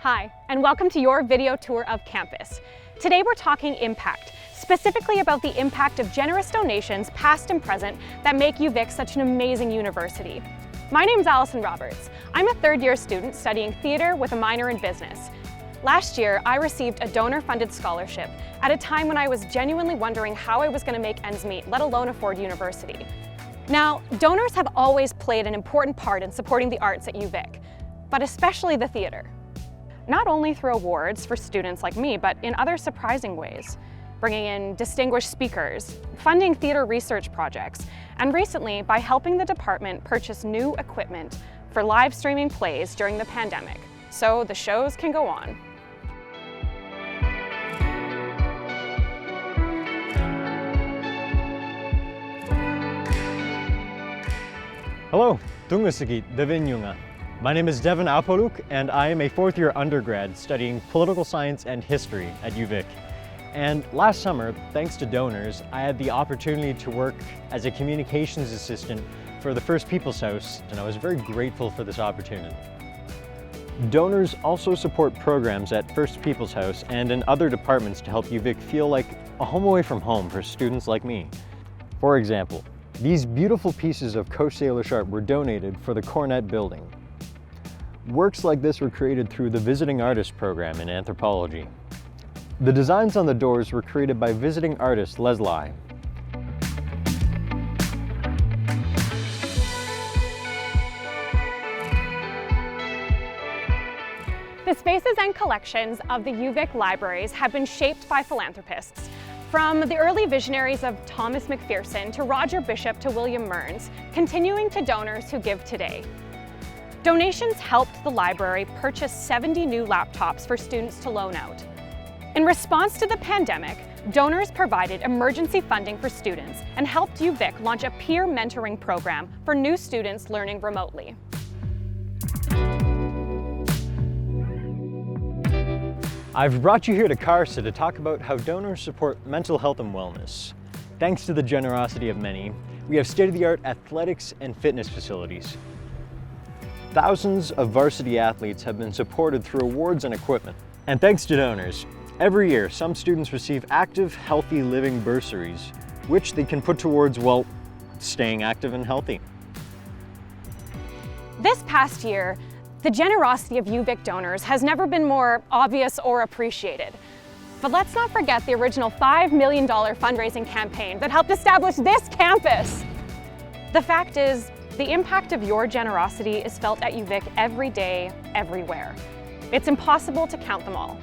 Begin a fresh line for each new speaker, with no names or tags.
Hi, and welcome to your video tour of campus. Today we're talking impact, specifically about the impact of generous donations, past and present, that make UVic such an amazing university. My name's Allison Roberts. I'm a third-year student studying theater with a minor in business. Last year, I received a donor-funded scholarship at a time when I was genuinely wondering how I was going to make ends meet, let alone afford university. Now, donors have always played an important part in supporting the arts at UVic, but especially the theater. Not only through awards for students like me, but in other surprising ways, bringing in distinguished speakers, funding theater research projects, and recently by helping the department purchase new equipment for live streaming plays during the pandemic, so the shows can go on.
Hello, Tungusigit Devinyunga. My name is Devin Apoluk, and I am a fourth-year undergrad studying political science and history at UVic. And last summer, thanks to donors, I had the opportunity to work as a communications assistant for the First People's House, and I was very grateful for this opportunity. Donors also support programs at First People's House and in other departments to help UVic feel like a home away from home for students like me. For example, these beautiful pieces of Coast Salish art were donated for the Cornet building. Works like this were created through the Visiting Artist program in anthropology. The designs on the doors were created by visiting artist Leslie.
The spaces and collections of the UVic libraries have been shaped by philanthropists. From the early visionaries of Thomas McPherson to Roger Bishop to William Mearns, continuing to donors who give today. Donations helped the library purchase 70 new laptops for students to loan out. In response to the pandemic, donors provided emergency funding for students and helped UVic launch a peer mentoring program for new students learning remotely.
I've brought you here to CARSA to talk about how donors support mental health and wellness. Thanks to the generosity of many, we have state-of-the-art athletics and fitness facilities. Thousands of varsity athletes have been supported through awards and equipment. And thanks to donors, every year some students receive active, healthy living bursaries, which they can put towards, well, staying active and healthy.
This past year, the generosity of UVic donors has never been more obvious or appreciated. But let's not forget the original $5 million fundraising campaign that helped establish this campus. The fact is, the impact of your generosity is felt at UVic every day, everywhere. It's impossible to count them all.